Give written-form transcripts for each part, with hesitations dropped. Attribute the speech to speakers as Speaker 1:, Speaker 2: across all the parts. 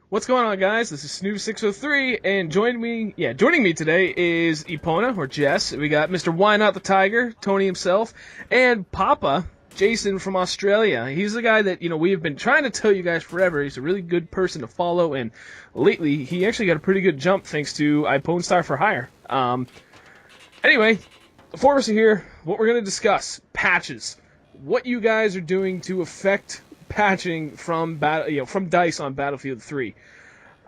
Speaker 1: What's going on, guys? This is Snooze603, and joining me today is Epwna, or Jess. We got Mr. YNOTtheTIGER, Tony himself, and Papa, Jason from Australia. He's the guy that, we have been trying to tell you guys forever. He's a really good person to follow, and lately, he actually got a pretty good jump thanks to Epwna for Hire. Anyway, the four of us are here. What we're going to discuss, patches. What you guys are doing to affect patching from from DICE on Battlefield 3.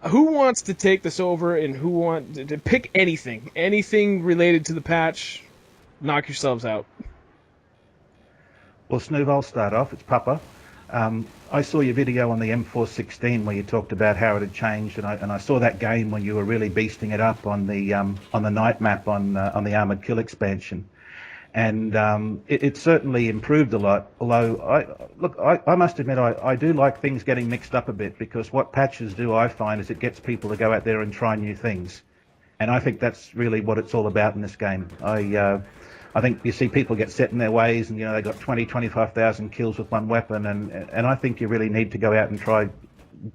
Speaker 1: Who wants to take this over, and who wants to pick anything related to the patch? Knock yourselves out.
Speaker 2: Well, Snoov, I'll start off. It's Papa. I saw your video on the M416 where you talked about how it had changed, and I saw that game when you were really beasting it up on the night map on the Armored Kill expansion. And it certainly improved a lot, although I must admit I do like things getting mixed up a bit, because what patches do, I find, is it gets people to go out there and try new things, and I think that's really what it's all about in this game. I think you see people get set in their ways, and they got 25,000 kills with one weapon, and I think you really need to go out and try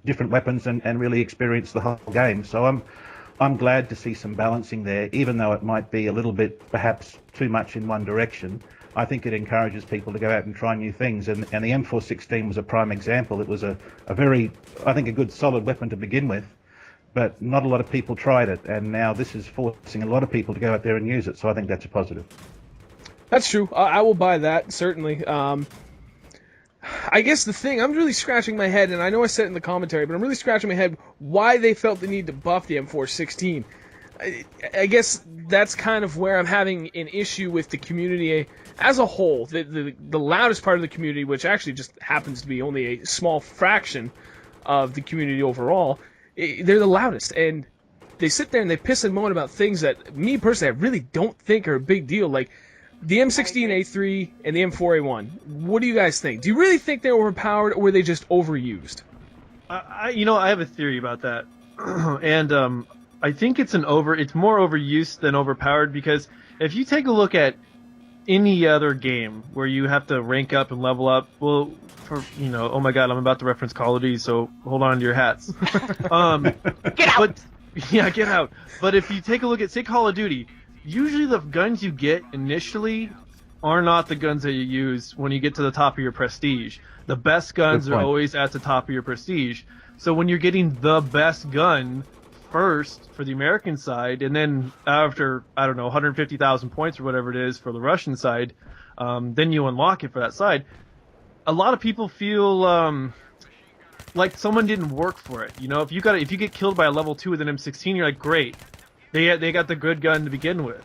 Speaker 2: different weapons and really experience the whole game. So I'm glad to see some balancing there, even though it might be a little bit perhaps too much in one direction. I think it encourages people to go out and try new things, and the M416 was a prime example. It was a very, I think, a good solid weapon to begin with, but not a lot of people tried it, and now this is forcing a lot of people to go out there and use it, so I think that's a positive.
Speaker 1: That's true. I will buy that, certainly. I guess the thing, I'm really scratching my head, and I know I said it in the commentary, but I'm really scratching my head why they felt the need to buff the M416. I guess that's kind of where I'm having an issue with the community as a whole. The loudest part of the community, which actually just happens to be only a small fraction of the community overall, they're the loudest, and they sit there and they piss and moan about things that, me personally, I really don't think are a big deal, like the M16A3 and the M4A1. What do you guys think? Do you really think they're overpowered, or were they just overused?
Speaker 3: I have a theory about that, and I think it's more overused than overpowered, because if you take a look at any other game where you have to rank up and level up, oh my god, I'm about to reference Call of Duty, so hold on to your hats.
Speaker 4: Get out!
Speaker 3: Get out. But if you take a look at, say, Call of Duty, usually the guns you get initially are not the guns that you use when you get to the top of your prestige. The best guns are always at the top of your prestige. So when you're getting the best gun first for the American side, and then after, 150,000 points or whatever it is for the Russian side, then you unlock it for that side. A lot of people feel like someone didn't work for it. If you get killed by a level 2 with an M16, you're like, great. They got the good gun to begin with,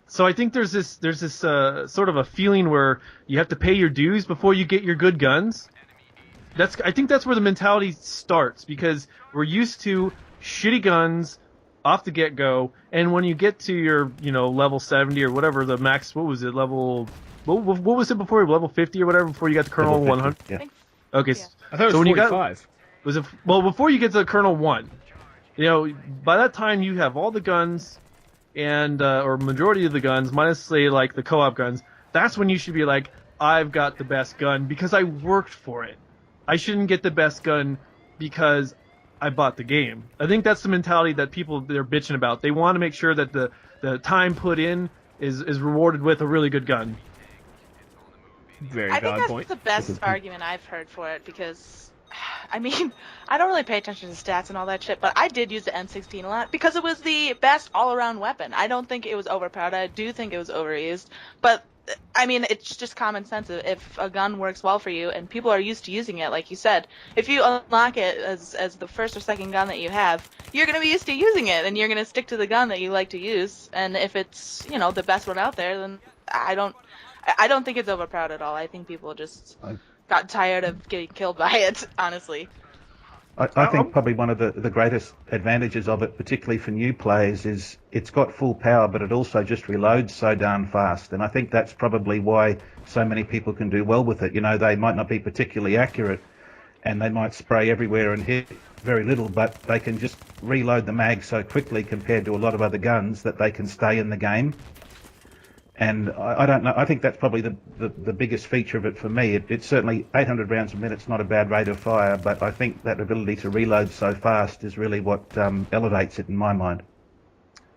Speaker 3: So I think there's this sort of a feeling where you have to pay your dues before you get your good guns. I think that's where the mentality starts, because we're used to shitty guns off the get-go, and when you get to your level 70 or whatever the max, what was it, what was it before, level 50 or whatever, before you got to Colonel 100?
Speaker 2: Yeah.
Speaker 3: Okay,
Speaker 1: I thought it was 45.
Speaker 3: Before you get to Colonel 1. By that time you have all the guns, and or majority of the guns, minus, say, like the co-op guns. That's when you should be like, I've got the best gun because I worked for it. I shouldn't get the best gun because I bought the game. I think that's the mentality that they're bitching about. They want to make sure that the time put in is rewarded with a really good gun.
Speaker 1: Very
Speaker 4: I think
Speaker 1: valid
Speaker 4: that's
Speaker 1: point.
Speaker 4: the best argument I've heard for it, because I don't really pay attention to stats and all that shit, but I did use the M16 a lot because it was the best all-around weapon. I don't think it was overpowered. I do think it was overused, but it's just common sense. If a gun works well for you and people are used to using it, like you said, if you unlock it as the first or second gun that you have, you're going to be used to using it, and you're going to stick to the gun that you like to use. And if it's, the best one out there, then I don't think it's overpowered at all. I think people just got tired of getting killed by it, honestly.
Speaker 2: I think probably one of the greatest advantages of it, particularly for new players, is it's got full power, but it also just reloads so darn fast. And I think that's probably why so many people can do well with it. They might not be particularly accurate, and they might spray everywhere and hit very little, but they can just reload the mag so quickly compared to a lot of other guns that they can stay in the game. And I don't know. I think that's probably the biggest feature of it for me. It's certainly 800 rounds a minute's not a bad rate of fire, but I think that ability to reload so fast is really what elevates it in my mind.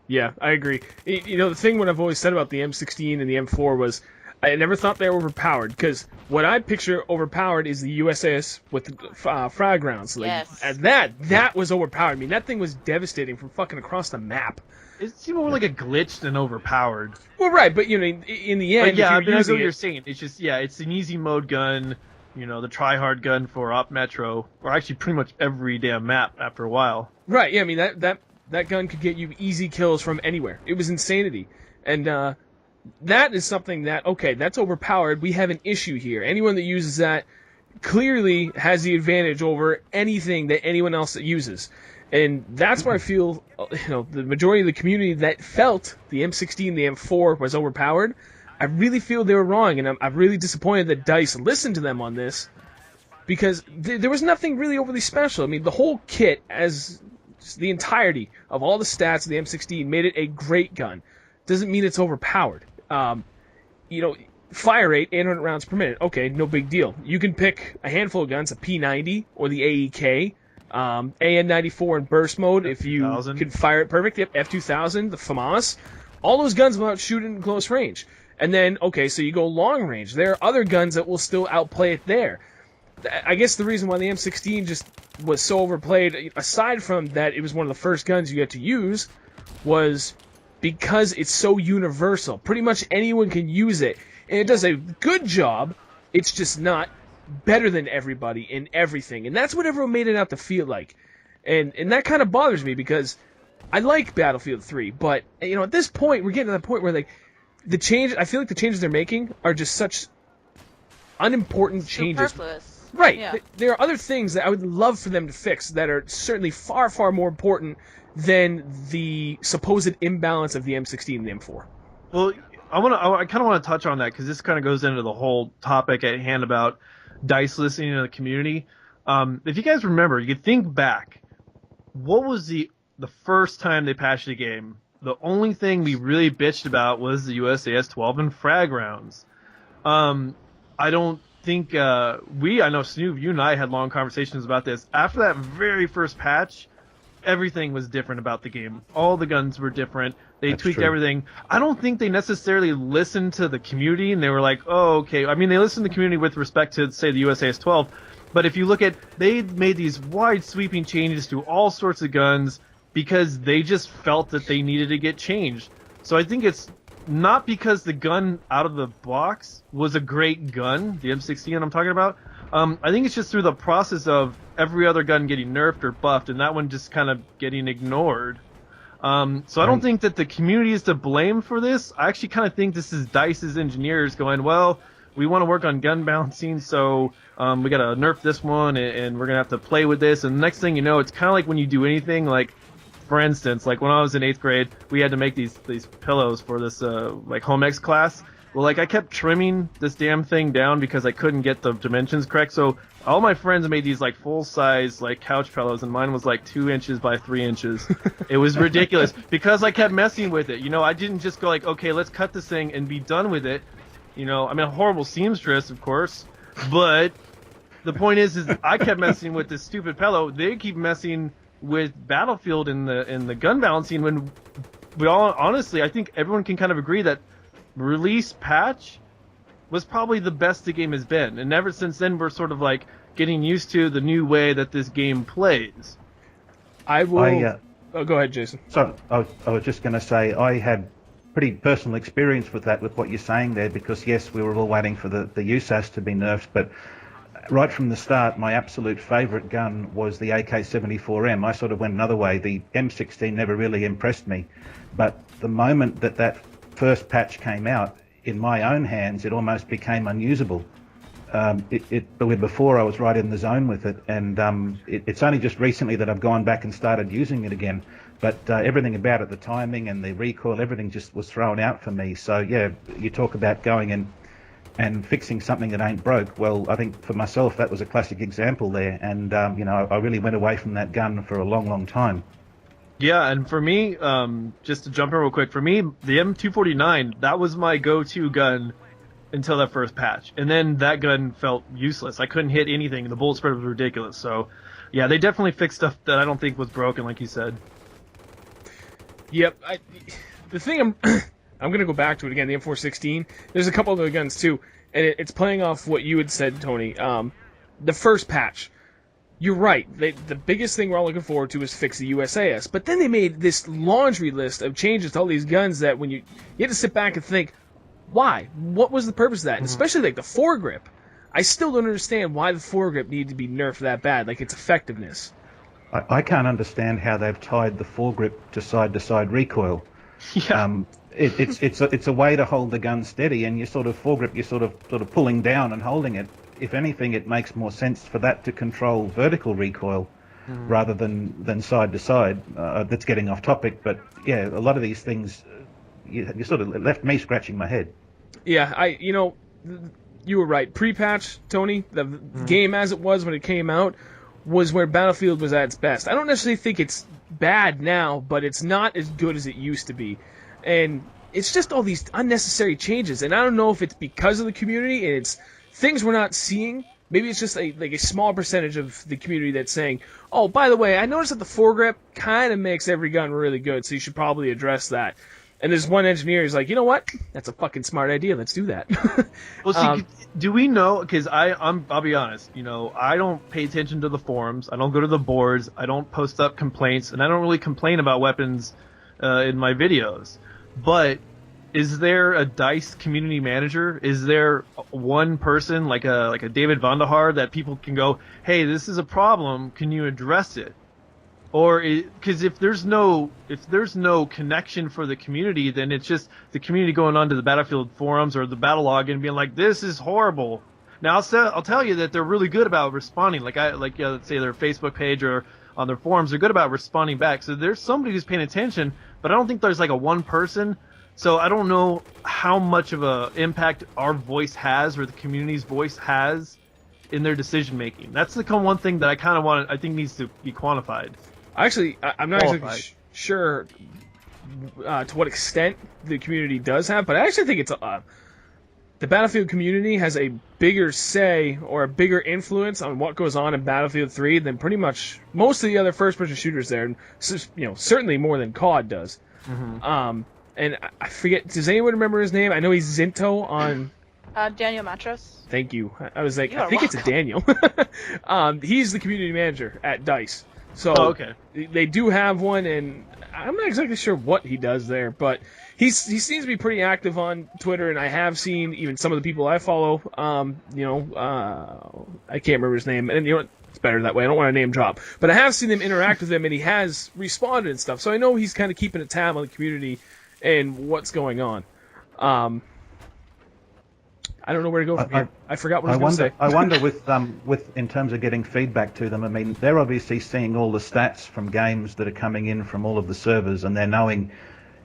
Speaker 1: Yeah, I agree. You know, the thing what I've always said about the M16 and the M4 was I never thought they were overpowered, because what I picture overpowered is the USAS with the frag rounds. Like,
Speaker 4: Yes.
Speaker 1: and that was overpowered. I mean, that thing was devastating from fucking across the map.
Speaker 3: It seemed more like a glitch than overpowered.
Speaker 1: Well, right, but you know, in the end,
Speaker 3: But yeah, I
Speaker 1: if
Speaker 3: mean,
Speaker 1: you're
Speaker 3: I know
Speaker 1: using
Speaker 3: what you're
Speaker 1: it,
Speaker 3: saying. It's just, yeah, it's an easy mode gun, you know, the try-hard gun for Op Metro, or actually pretty much every damn map after a while.
Speaker 1: right? Yeah, I mean that gun could get you easy kills from anywhere. It was insanity, and that is something that okay, that's overpowered. We have an issue here. Anyone that uses that clearly has the advantage over anything that anyone else that uses. And that's where I feel, you know, the majority of the community that felt the M16, the M4 was overpowered, I really feel they were wrong, and I'm really disappointed that DICE listened to them on this, because there was nothing really overly special. I mean, the whole kit, as the entirety of all the stats of the M16, made it a great gun. Doesn't mean it's overpowered. You know, fire rate, 800 rounds per minute, okay, no big deal. You can pick a handful of guns, a P90 or the AEK, AN94 in burst mode if you can fire it perfect. Yep, F2000, the FAMAS. All those guns will outshoot it in close range. And then, okay, so you go long range. There are other guns that will still outplay it there. I guess the reason why the M16 just was so overplayed, aside from that it was one of the first guns you get to use, was because it's so universal. Pretty much anyone can use it. And it does a good job. It's just not better than everybody in everything, and that's what everyone made it out to feel like, and that kind of bothers me, because I like Battlefield 3, but you know, at this point we're getting to the point where, like, I feel like the changes they're making are just such unimportant changes.
Speaker 4: Superfluous.
Speaker 1: Right.
Speaker 4: Yeah.
Speaker 1: There are other things that I would love for them to fix that are certainly far, far more important than the supposed imbalance of the M16 and the M4.
Speaker 3: Well, I kind of want to touch on that, because this kind of goes into the whole topic at hand about DICE listening to the community. If you guys remember, you could think back, what was the first time they patched the game? The only thing we really bitched about was the USAS 12 and frag rounds. I don't think I know Snoop, you and I had long conversations about this. After that very first patch, everything was different about the game. All the guns were different. They tweaked everything. I don't think they necessarily listened to the community, and they were like, oh, okay. I mean, they listened to the community with respect to, say, the USAS 12, but if you look at, they made these wide sweeping changes to all sorts of guns because they just felt that they needed to get changed. So I think it's not because the gun out of the box was a great gun, the M16 I'm talking about. I think it's just through the process of every other gun getting nerfed or buffed, and that one just kind of getting ignored. So I don't think that the community is to blame for this. I actually kind of think this is DICE's engineers going, well, we want to work on gun balancing, so we got to nerf this one, and we're going to have to play with this. And the next thing you know, it's kind of like when you do anything, like, for instance, like when I was in 8th grade, we had to make these pillows for this like home ec class. Well, like, I kept trimming this damn thing down because I couldn't get the dimensions correct. So all my friends made these like full size like couch pillows, and mine was like 2 inches by 3 inches. It was ridiculous because I kept messing with it. You know, I didn't just go like, okay, let's cut this thing and be done with it. You know, I mean, a horrible seamstress, of course, but the point is I kept messing with this stupid pillow. They keep messing with Battlefield in the gun balancing, when we all, honestly, I think everyone can kind of agree that release patch was probably the best the game has been, and ever since then we're sort of like getting used to the new way that this game plays.
Speaker 1: I will. Go ahead, Jason.
Speaker 2: So I was just going to say I had pretty personal experience with that, with what you're saying there, because yes, we were all waiting for the USAS to be nerfed, but right from the start, my absolute favourite gun was the AK-74M. I sort of went another way. The M16 never really impressed me, but the moment that first patch came out, in my own hands, it almost became unusable. Before I was right in the zone with it, and it's only just recently that I've gone back and started using it again. But everything about it, the timing and the recoil, everything just was thrown out for me. So yeah, you talk about going and fixing something that ain't broke. Well, I think for myself that was a classic example there, and you know, I really went away from that gun for a long, long time.
Speaker 3: Yeah, and for me, just to jump in real quick, for me, the M249, that was my go-to gun until that first patch. And then that gun felt useless. I couldn't hit anything. The bullet spread was ridiculous. So, yeah, they definitely fixed stuff that I don't think was broken, like you said.
Speaker 1: Yep. The thing I'm going to go back to it again, the M416. There's a couple other guns, too. And it's playing off what you had said, Tony. The first patch. You're right. The biggest thing we're all looking forward to is fix the USAS. But then they made this laundry list of changes to all these guns that when you had to sit back and think, why? What was the purpose of that? And especially like the foregrip. I still don't understand why the foregrip needed to be nerfed that bad, like its effectiveness.
Speaker 2: I can't understand how they've tied the foregrip to side recoil.
Speaker 3: Yeah.
Speaker 2: It's a way to hold the gun steady, and you sort of foregrip, you're sort of pulling down and holding it. If anything, it makes more sense for that to control vertical recoil rather than side to side. That's getting off topic, but yeah, a lot of these things, you sort of left me scratching my head.
Speaker 1: Yeah, you were right. Pre-patch, Tony, the game as it was when it came out was where Battlefield was at its best. I don't necessarily think it's bad now, but it's not as good as it used to be. And it's just all these unnecessary changes. And I don't know if it's because of the community and it's things we're not seeing. Maybe it's just a small percentage of the community that's saying, oh, by the way, I noticed that the foregrip kind of makes every gun really good, so you should probably address that. And there's one engineer who's like, you know what? That's a fucking smart idea. Let's do that.
Speaker 3: Well, see, do we know? Because I'll be honest. I don't pay attention to the forums. I don't go to the boards. I don't post up complaints, and I don't really complain about weapons in my videos. But is there a DICE community manager? Is there one person like a David Vandahar that people can go, hey, this is a problem. Can you address it? Or because if there's no connection for the community, then it's just the community going onto the Battlefield forums or the battle log and being like, "This is horrible." Now I'll tell you that they're really good about responding. Let's say their Facebook page or on their forums, they're good about responding back. So there's somebody who's paying attention, but I don't think there's like a one person. So I don't know how much of a impact our voice has or the community's voice has in their decision making. That's the one thing that I think needs to be quantified.
Speaker 1: Actually, I'm not exactly sure to what extent the community does have, but I actually think it's the Battlefield community has a bigger say or a bigger influence on what goes on in Battlefield 3 than pretty much most of the other first-person shooters there, and certainly more than COD does. Mm-hmm. And I forget, does anyone remember his name? I know he's Zinto on...
Speaker 4: Daniel Matros.
Speaker 1: Thank you. I was like, I think it's a Daniel. He's the community manager at DICE. So
Speaker 3: okay.
Speaker 1: They do have one, and I'm not exactly sure what he does there, but he seems to be pretty active on Twitter, and I have seen even some of the people I follow, I can't remember his name, and it's better that way, I don't want to name drop, but I have seen him interact with him, and he has responded and stuff, so I know he's kind of keeping a tab on the community and what's going on. I don't know where to go from here. I forgot what I was going to say.
Speaker 2: I wonder with in terms of getting feedback to them. I mean, they're obviously seeing all the stats from games that are coming in from all of the servers, and they're knowing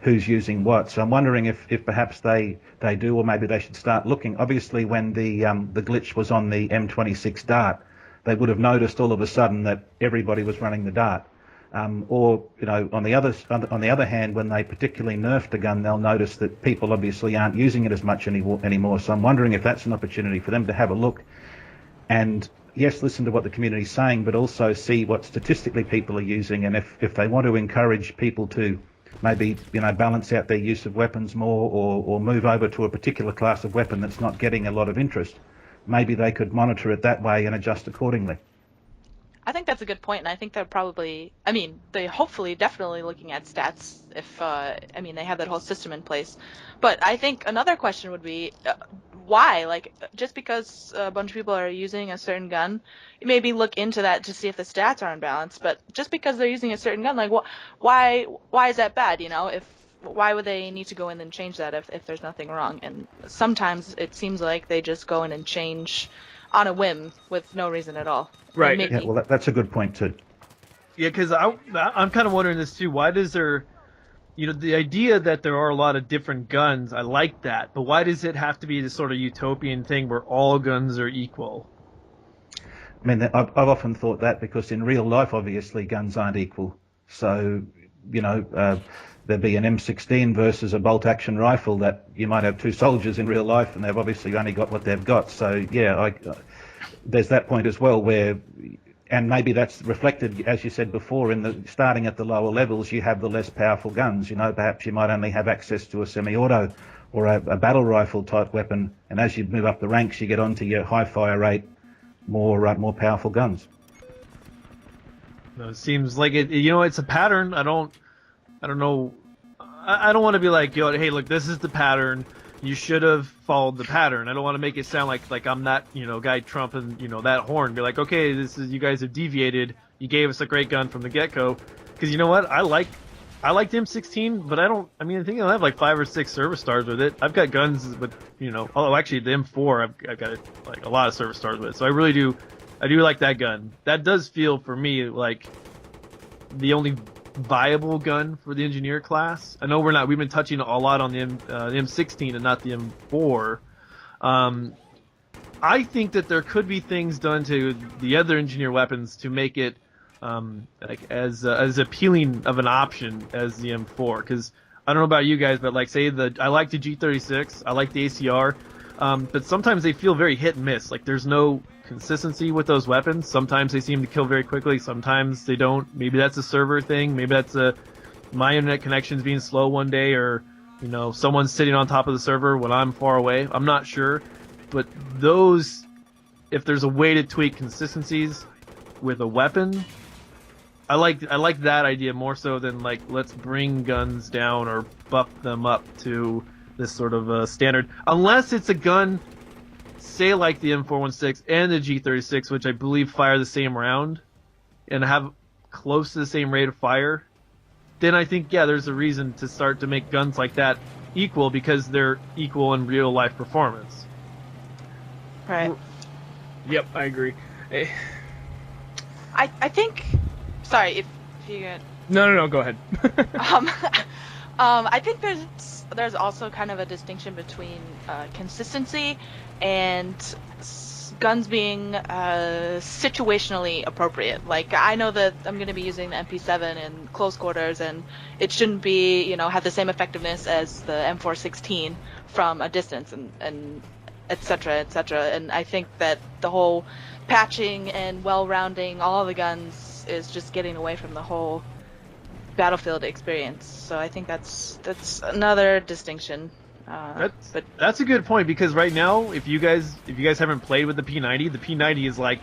Speaker 2: who's using what. So I'm wondering if perhaps they do, or maybe they should start looking. Obviously, when the glitch was on the M26 Dart, they would have noticed all of a sudden that everybody was running the Dart. Or on the other hand, when they particularly nerfed the gun, they'll notice that people obviously aren't using it as much anymore. So I'm wondering if that's an opportunity for them to have a look and, yes, listen to what the community's saying, but also see what statistically people are using, and if they want to encourage people to maybe balance out their use of weapons more, or move over to a particular class of weapon that's not getting a lot of interest, maybe they could monitor it that way and adjust accordingly.
Speaker 4: I think that's a good point, and I think they're they hopefully definitely looking at stats if, they have that whole system in place. But I think another question would be, why? Like, just because a bunch of people are using a certain gun, maybe look into that to see if the stats are unbalanced, but just because they're using a certain gun, like, why is that bad, why would they need to go in and change that if there's nothing wrong? And sometimes it seems like they just go in and change on a whim with no reason at all.
Speaker 1: Right.
Speaker 2: Yeah, well, that's a good point too.
Speaker 3: Yeah, because I'm kind of wondering this too. Why does there, the idea that there are a lot of different guns, I like that, but why does it have to be this sort of utopian thing where all guns are equal? I
Speaker 2: mean, I've often thought that because in real life, obviously, guns aren't equal. So there'd be an M16 versus a bolt-action rifle that you might have two soldiers in real life, and they've obviously only got what they've got. So, yeah, there's that point as well where, and maybe that's reflected, as you said before, in the starting at the lower levels, you have the less powerful guns. Perhaps you might only have access to a semi-auto or a battle rifle type weapon, and as you move up the ranks, you get onto your high fire rate, more powerful guns.
Speaker 3: It seems like it's a pattern. I don't know. I don't want to be like, hey, look, this is the pattern. You should have followed the pattern. I don't want to make it sound like I'm that, guy trumping, that horn. Be like, okay, you guys have deviated. You gave us a great gun from the get-go. Because you know what? I like the M16, but I think I'll have like 5 or 6 service stars with it. I've got guns with, actually the M4, I've got like a lot of service stars with it. So I do like that gun. That does feel for me like the only viable gun for the engineer class. I know we've been touching a lot on the M16 and not the M4. I think that there could be things done to the other engineer weapons to make it as appealing of an option as the M4. Because I don't know about you guys, but I like the G36, I like the ACR, but sometimes they feel very hit and miss. Like there's no consistency with those weapons. Sometimes they seem to kill very quickly, sometimes they don't. Maybe that's a server thing, maybe that's my internet connection's being slow one day, or someone's sitting on top of the server when I'm far away. I'm not sure, but if there's a way to tweak consistencies with a weapon, I like that idea more so than let's bring guns down or buff them up to this sort of standard, unless it's a gun, say like the M416 and the G36, which I believe fire the same round and have close to the same rate of fire. Then I think, there's a reason to start to make guns like that equal, because they're equal in real life performance.
Speaker 4: Right.
Speaker 1: Yep, I agree.
Speaker 4: I think. Sorry, if you.
Speaker 1: No, go ahead.
Speaker 4: I think there's also kind of a distinction between consistency and guns being situationally appropriate. Like, I know that I'm going to be using the MP7 in close quarters, and it shouldn't be, have the same effectiveness as the M416 from a distance, and et cetera, et cetera. And I think that the whole patching and well-rounding all of the guns is just getting away from the whole battlefield experience. So I think that's another distinction.
Speaker 3: That's a good point, because right now, if you guys haven't played with the P90, the P90 is like,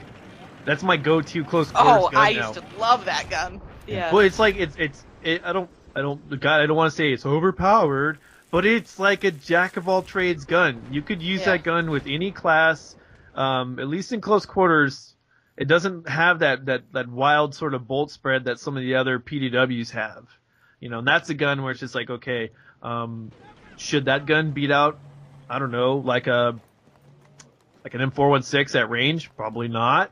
Speaker 3: that's my go-to close quarters gun now.
Speaker 4: I used to love that gun. Yeah.
Speaker 3: Well, it's like I don't want to say it's overpowered, but it's like a jack of all trades gun. You could use that gun with any class, at least in close quarters. It doesn't have that wild sort of bolt spread that some of the other PDWs have. And that's a gun where it's just like, okay, should that gun beat out, I don't know, like an M416 at range? Probably not.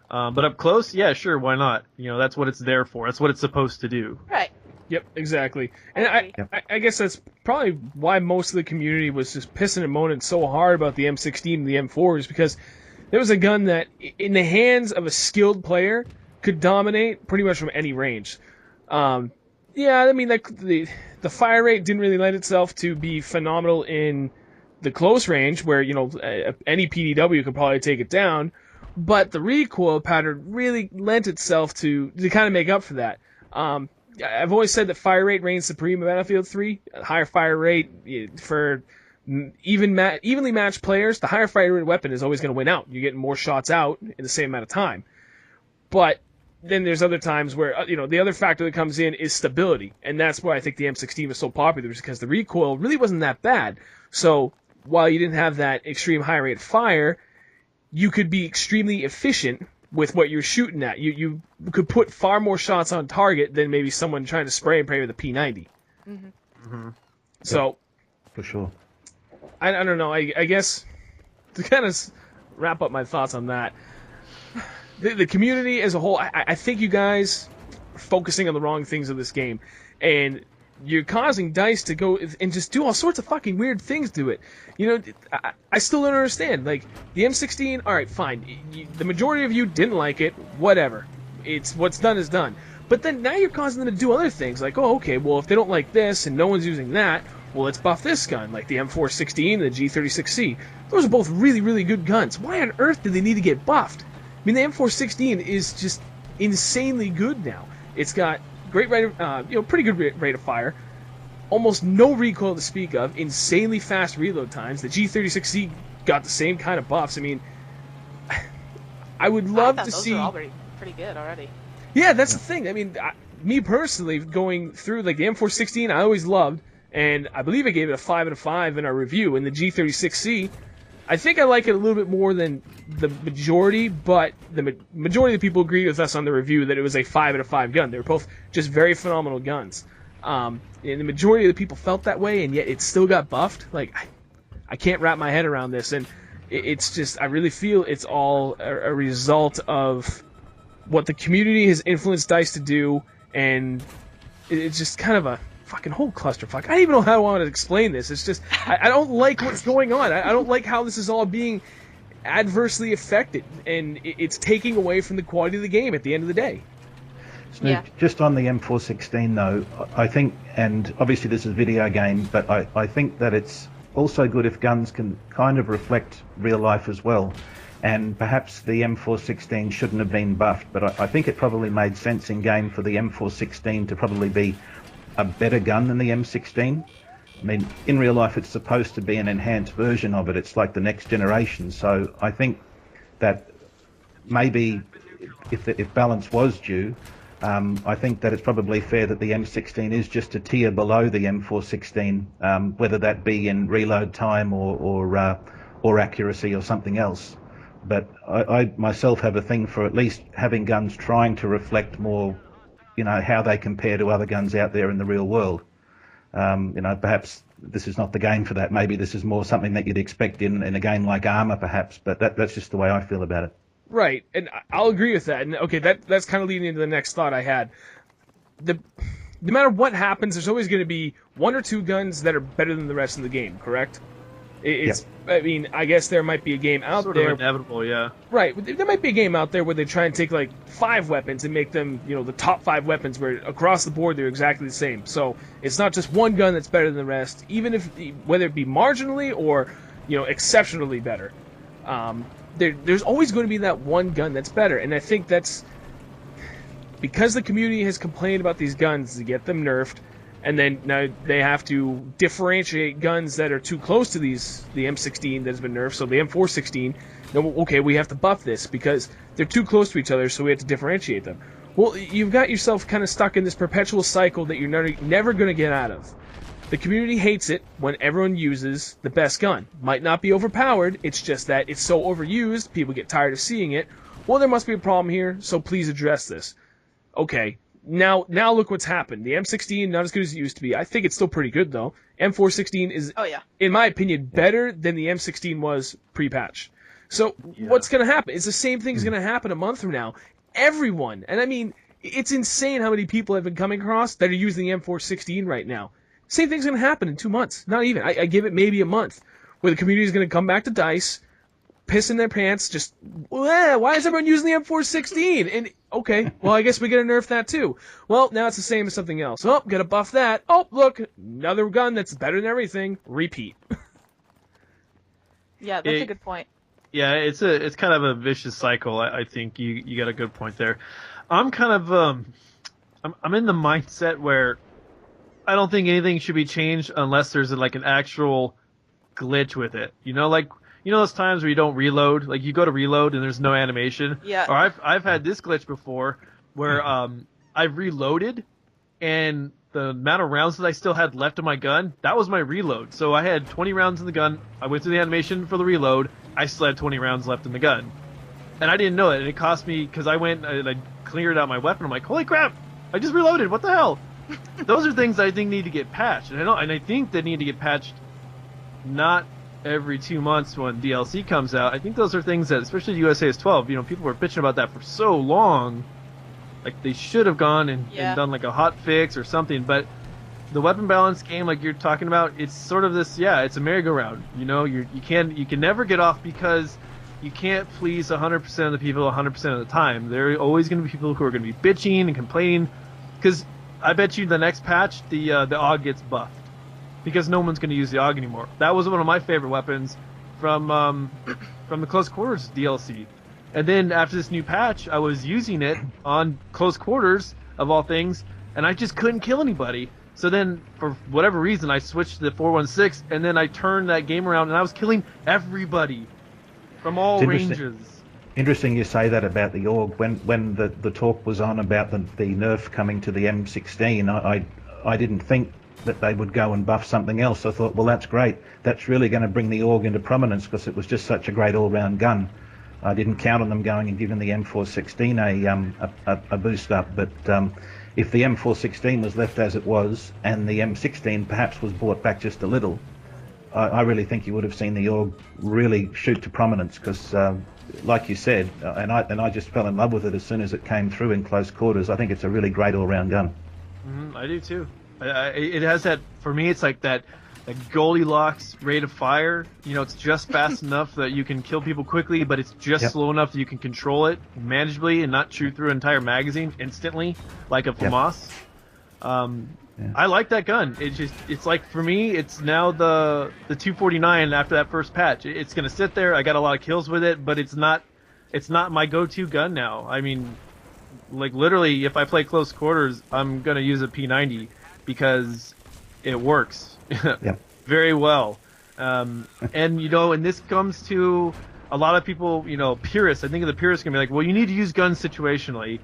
Speaker 3: But up close, yeah, sure, why not? That's what it's there for. That's what it's supposed to do.
Speaker 4: Right.
Speaker 1: Yep, exactly. And I guess that's probably why most of the community was just pissing and moaning so hard about the M16 and the M4, is because there was a gun that, in the hands of a skilled player, could dominate pretty much from any range. The fire rate didn't really lend itself to be phenomenal in the close range, where any PDW could probably take it down, but the recoil pattern really lent itself to kind of make up for that. I've always said that fire rate reigns supreme in Battlefield 3. A higher fire rate for evenly matched players, the higher fire rate weapon is always going to win out. You're getting more shots out in the same amount of time. But then there's other times where, the other factor that comes in is stability. And that's why I think the M16 was so popular, because the recoil really wasn't that bad. So while you didn't have that extreme high rate of fire, you could be extremely efficient with what you're shooting at. You could put far more shots on target than maybe someone trying to spray and pray with a P90.
Speaker 4: Mm-hmm.
Speaker 3: Mm-hmm.
Speaker 1: So,
Speaker 2: for sure.
Speaker 1: I don't know. I guess to kind of wrap up my thoughts on that, the community as a whole, I think you guys are focusing on the wrong things of this game, and you're causing DICE to go and just do all sorts of fucking weird things to it. I still don't understand. Like, the M16, alright, fine. The majority of you didn't like it, whatever. It's what's done is done. But then now you're causing them to do other things, like, oh, okay, well, if they don't like this and no one's using that, well, let's buff this gun, like the M416 and the G36C. Those are both really, really good guns. Why on earth did they need to get buffed? I mean, the M416 is just insanely good now. It's got great rate of, pretty good rate of fire, almost no recoil to speak of, insanely fast reload times. The G36C got the same kind of buffs. I mean, I would love to see.
Speaker 4: Those are all pretty good already.
Speaker 1: Yeah, that's the thing. I mean, me personally, going through like the M416, I always loved, and I believe I gave it a 5 out of 5 in our review. And the G36C, I think I like it a little bit more than the majority, but the majority of the people agreed with us on the review that it was a 5 out of 5 gun. They were both just very phenomenal guns. And the majority of the people felt that way, and yet it still got buffed. Like, I can't wrap my head around this, and it's just, I really feel it's all a result of what the community has influenced DICE to do, and it's just kind of a fucking whole clusterfuck. I don't even know how I want to explain this. It's just, I don't like what's going on. I don't like how this is all being adversely affected, and it's taking away from the quality of the game at the end of the day.
Speaker 2: Snoop, yeah. Just on the M416 though, I think, and obviously this is a video game, but I think that it's also good if guns can kind of reflect real life as well. And perhaps the M416 shouldn't have been buffed, but I think it probably made sense in game for the M416 to probably be a better gun than the M16. I mean, in real life it's supposed to be an enhanced version of it. It's like the next generation. So I think that maybe if balance was due, I think that it's probably fair that the M16 is just a tier below the M416, whether that be in reload time or accuracy or something else. But I myself have a thing for at least having guns trying to reflect more, how they compare to other guns out there in the real world. Perhaps this is not the game for that. Maybe this is more something that you'd expect in a game like Arma, perhaps. But that's just the way I feel about it.
Speaker 1: Right, and I'll agree with that. And okay, that's kind of leading into the next thought I had. No matter what happens, there's always going to be one or two guns that are better than the rest of the game, correct? It's. Yeah. I mean, I guess there might be a game out there.
Speaker 3: Sort of inevitable, yeah.
Speaker 1: Right, there might be a game out there where they try and take like 5 weapons and make them, the top 5 weapons where across the board they're exactly the same. So it's not just one gun that's better than the rest, even if whether it be marginally or exceptionally better. There's always going to be that one gun that's better, and I think that's because the community has complained about these guns to get them nerfed, and then now they have to differentiate guns that are too close to the M16 that has been nerfed, so the M416, okay, we have to buff this because they're too close to each other, so we have to differentiate them. Well, you've got yourself kind of stuck in this perpetual cycle that you're never going to get out of. The community hates it when everyone uses the best gun. Might not be overpowered, it's just that it's so overused, people get tired of seeing it. Well, there must be a problem here, so please address this. Okay, now look what's happened. The M16, not as good as it used to be. I think it's still pretty good, though. M416 is, in my opinion, better than the M16 was pre-patch. So what's going to happen? It's the same thing's going to happen a month from now. Everyone, and I mean, it's insane how many people I've been coming across that are using the M416 right now. Same thing's going to happen in 2 months. Not even. I give it maybe a month where the community is going to come back to DICE, piss in their pants, just, why is everyone using the M416? And, okay, well, I guess we got to nerf that too. Well, now it's the same as something else. Oh, got to buff that. Oh, look, another gun that's better than everything. Repeat.
Speaker 4: Yeah, that's a good point.
Speaker 3: Yeah, it's kind of a vicious cycle. I think you got a good point there. I'm kind of, I'm in the mindset where I don't think anything should be changed unless there's like an actual glitch with it. Those times where you don't reload, like you go to reload and there's no animation.
Speaker 4: Yeah.
Speaker 3: Or I've had this glitch before where I've reloaded and the amount of rounds that I still had left in my gun, that was my reload. So I had 20 rounds in the gun. I went through the animation for the reload. I still had 20 rounds left in the gun. And I didn't know it. And it cost me, because I went and I cleared out my weapon. I'm like, holy crap, I just reloaded. What the hell? Those are things I think need to get patched, and I think they need to get patched not every 2 months when DLC comes out. I think those are things that, especially USA's 12, people were bitching about that for so long. Like they should have gone and done like a hot fix or something. But the weapon balance game, like you're talking about, it's sort of this, it's a merry-go-round. You can never get off because you can't please 100% of the people 100% of the time. There are always going to be people who are going to be bitching and complaining, because I bet you the next patch the AUG gets buffed, because no one's going to use the AUG anymore. That was one of my favorite weapons from the Close Quarters DLC. And then after this new patch, I was using it on Close Quarters, of all things, and I just couldn't kill anybody. So then, for whatever reason, I switched to the 416, and then I turned that game around, and I was killing everybody from all ranges.
Speaker 2: Interesting you say that about the AUG. When the talk was on about the nerf coming to the M16, I didn't think that they would go and buff something else. I thought, well, that's great. That's really going to bring the AUG into prominence, because it was just such a great all-round gun. I didn't count on them going and giving the M416 a boost up, but if the M416 was left as it was and the M16 perhaps was brought back just a little, I really think you would have seen the AUG really shoot to prominence, because like you said, and I just fell in love with it as soon as it came through in Close Quarters. I think it's a really great all-round gun.
Speaker 3: I do too. It has that, for me, it's like that Goldilocks rate of fire. You know, it's just fast enough that you can kill people quickly, but it's just slow enough that you can control it manageably and not shoot through an entire magazine instantly, like a FAMAS. I like that gun. It's like, for me, it's now the 249 after that first patch. It's gonna sit there. I got a lot of kills with it, but it's not my go-to gun now. I mean, like, literally, if I play Close Quarters, I'm gonna use a P90 because it works very well. And and this comes to a lot of people, purists. I think the purists can be like, well, you need to use guns situationally.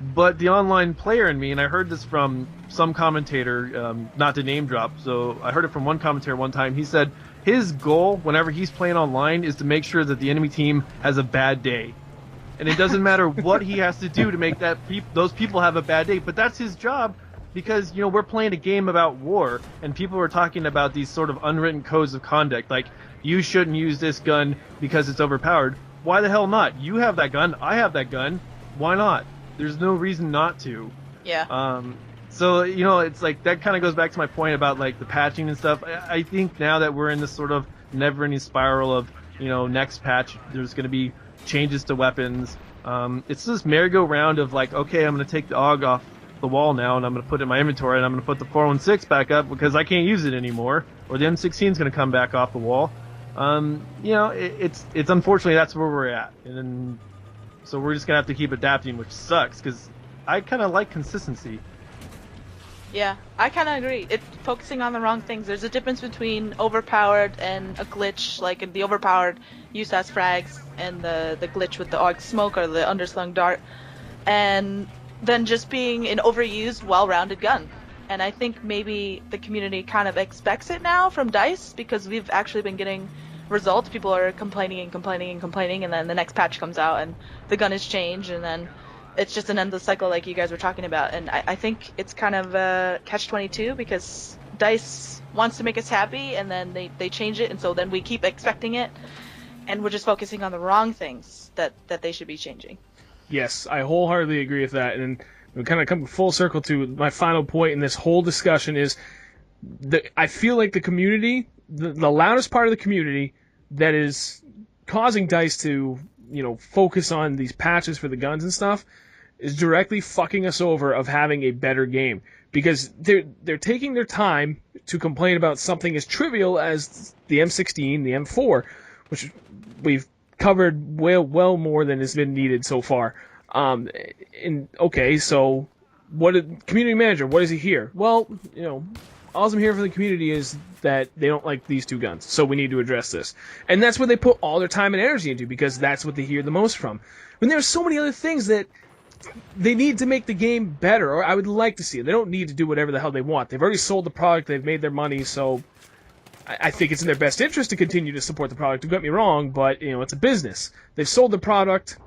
Speaker 3: But the online player in me, and I heard this from some commentator, not to name drop, so I heard it from one commentator one time. He said his goal whenever he's playing online is to make sure that the enemy team has a bad day. And it doesn't matter what he has to do to make those people have a bad day, but that's his job. Because, we're playing a game about war, and people are talking about these sort of unwritten codes of conduct, like, you shouldn't use this gun because it's overpowered. Why the hell not? You have that gun, I have that gun, why not? There's no reason not to.
Speaker 4: Yeah.
Speaker 3: So, it's like, that kind of goes back to my point about, like, the patching and stuff. I think now that we're in this sort of never-ending spiral of, next patch, there's going to be changes to weapons. It's this merry-go-round of, like, okay, I'm going to take the AUG off the wall now, and I'm going to put it in my inventory, and I'm going to put the 416 back up because I can't use it anymore, or the M16 is going to come back off the wall. It's unfortunately that's where we're at, and so we're just going to have to keep adapting, which sucks, because I kind of like consistency.
Speaker 4: Yeah, I kind of agree. It's focusing on the wrong things. There's a difference between overpowered and a glitch, like in the overpowered use as frags, and the glitch with the AUG smoke or the underslung dart, and than just being an overused, well-rounded gun. And I think maybe the community kind of expects it now from DICE, because we've actually been getting results. People are complaining, and then the next patch comes out and the gun is changed, and then it's just an endless cycle like you guys were talking about. And I think it's kind of a catch-22, because DICE wants to make us happy, and then they change it, and so then we keep expecting it, and we're just focusing on the wrong things that they should be changing.
Speaker 1: Yes, I wholeheartedly agree with that, and we kind of come full circle to my final point in this whole discussion is I feel like the community, the loudest part of the community that is causing DICE to, focus on these patches for the guns and stuff, is directly fucking us over of having a better game, because they're taking their time to complain about something as trivial as the M16, the M4, which we've covered well more than has been needed so far. So community manager, what does he hear? Well, all I'm hearing from the community is that they don't like these two guns, so we need to address this. And that's what they put all their time and energy into, because that's what they hear the most from. When there's so many other things that they need to make the game better, or I would like to see it. They don't need to do whatever the hell they want. They've already sold the product, they've made their money, so I think it's in their best interest to continue to support the product. Don't get me wrong, but it's a business. They've sold the product.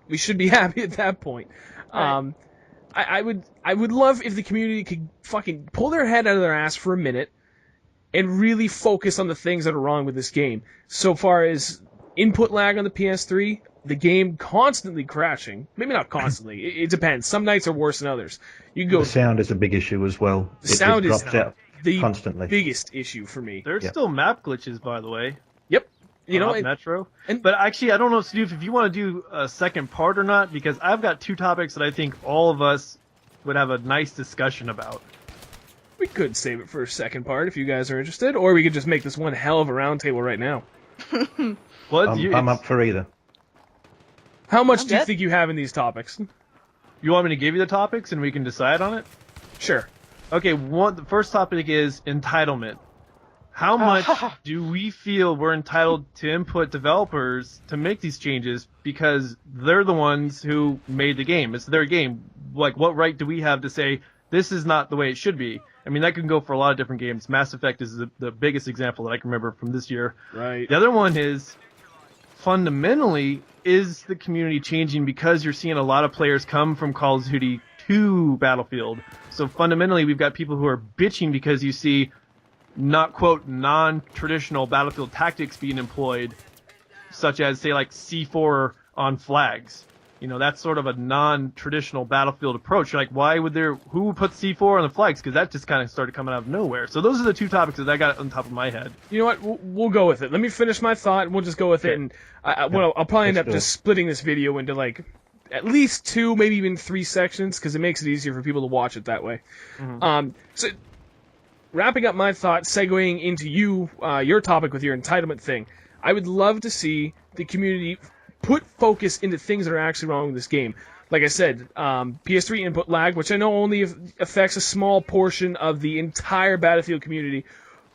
Speaker 1: We should be happy at that point. Right. I would love if the community could fucking pull their head out of their ass for a minute and really focus on the things that are wrong with this game. So far as input lag on the PS3, the game constantly crashing. Maybe not constantly. It depends. Some nights are worse than others. You go.
Speaker 2: The sound is a big issue as well.
Speaker 1: The sound
Speaker 2: drops
Speaker 1: is
Speaker 2: out
Speaker 1: the
Speaker 2: constantly.
Speaker 1: biggest issue for me.
Speaker 3: There's still map glitches, by the way.
Speaker 1: Yep. You know,
Speaker 3: Metro. But actually, I don't know, Snoof, if you want to do a second part or not, because I've got two topics that I think all of us would have a nice discussion about.
Speaker 1: We could save it for a second part if you guys are interested, or we could just make this one hell of a roundtable right now.
Speaker 3: Well,
Speaker 2: I'm up for either.
Speaker 1: How much do you think you have in these topics?
Speaker 3: You want me to give you the topics and we can decide on it?
Speaker 1: Sure.
Speaker 3: Okay, the first topic is entitlement. How much do we feel we're entitled to input developers to make these changes because they're the ones who made the game? It's their game. Like, what right do we have to say this is not the way it should be? I mean, that can go for a lot of different games. Mass Effect is the biggest example that I can remember from this year.
Speaker 1: Right.
Speaker 3: The other one is, fundamentally, is the community changing because you're seeing a lot of players come from Call of Duty to Battlefield. So fundamentally, we've got people who are bitching because you see not, quote, non-traditional Battlefield tactics being employed, such as, say, like C4 on flags. You know, that's sort of a non-traditional Battlefield approach. You're like, who would put C4 on the flags? Because that just kind of started coming out of nowhere. So those are the two topics that I got on top of my head.
Speaker 1: You know what? We'll go with it. Let me finish my thought, and we'll just go with it. And I'll probably end up just splitting this video into, like, at least 2, maybe even 3 sections, because it makes it easier for people to watch it that way. Mm-hmm. So, wrapping up my thought, segueing into your topic with your entitlement thing, I would love to see the community put focus into things that are actually wrong with this game. Like I said, PS3 input lag, which I know only affects a small portion of the entire Battlefield community,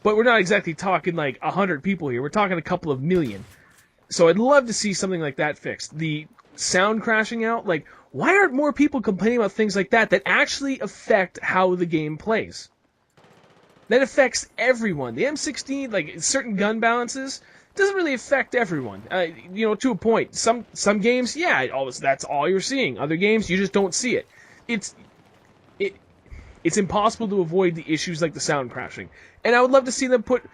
Speaker 1: but we're not exactly talking like 100 people here. We're talking a couple of million. So I'd love to see something like that fixed. The sound crashing out, like, why aren't more people complaining about things like that actually affect how the game plays? That affects everyone. The M16, like certain gun balances, doesn't really affect everyone. To a point. Some games, that's all you're seeing. Other games, you just don't see it. It's impossible to avoid the issues like the sound crashing. And I would love to see them put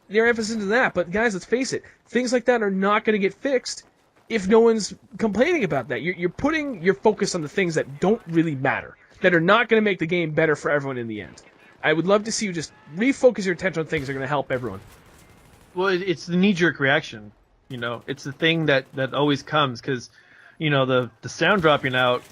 Speaker 1: their emphasis into that. But guys, let's face it, things like that are not going to get fixed if no one's complaining about that. You're putting your focus on the things that don't really matter, that are not going to make the game better for everyone in the end. I would love to see you just refocus your attention on things that are going to help everyone.
Speaker 3: Well, it's the knee-jerk reaction, you know. It's the thing that always comes because, you know, the sound dropping out,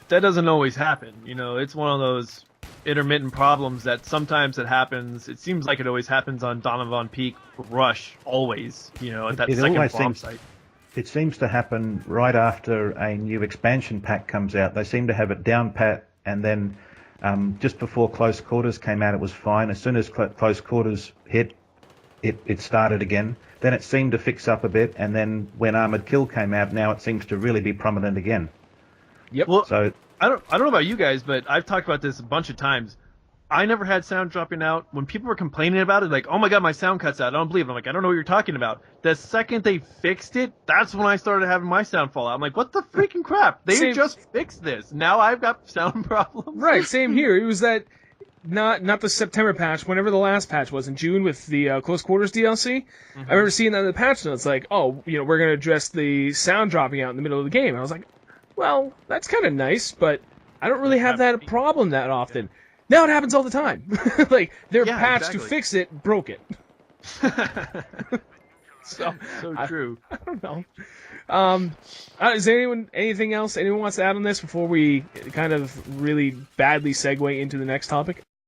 Speaker 3: that doesn't always happen. You know, it's one of those intermittent problems that sometimes it happens. It seems like it always happens on Donovan Peak Rush, always, you know, at that second bomb site.
Speaker 2: It seems to happen right after a new expansion pack comes out. They seem to have it down pat, and then just before Close Quarters came out, it was fine. As soon as Close Quarters hit, it started again. Then it seemed to fix up a bit, and then when Armored Kill came out, now it seems to really be prominent again.
Speaker 3: Yep. Well, so I don't know about you guys, but I've talked about this a bunch of times. I never had sound dropping out. When people were complaining about it, like, oh my god, my sound cuts out, I don't believe it. I'm like, I don't know what you're talking about. The second they fixed it, that's when I started having my sound fall out. I'm like, what the freaking crap? They just fixed this. Now I've got sound problems.
Speaker 1: Right, same here. It was that, not the September patch, whenever the last patch was, in June with the Close Quarters DLC. Mm-hmm. I remember seeing that in the patch notes, like, oh, you know, we're going to address the sound dropping out in the middle of the game. And I was like, well, that's kind of nice, but I don't really have that problem that often. Now it happens all the time. Like, their patch to fix it broke it.
Speaker 3: So true.
Speaker 1: I don't know. Is there anything else anyone wants to add on this before we kind of really badly segue into the next topic?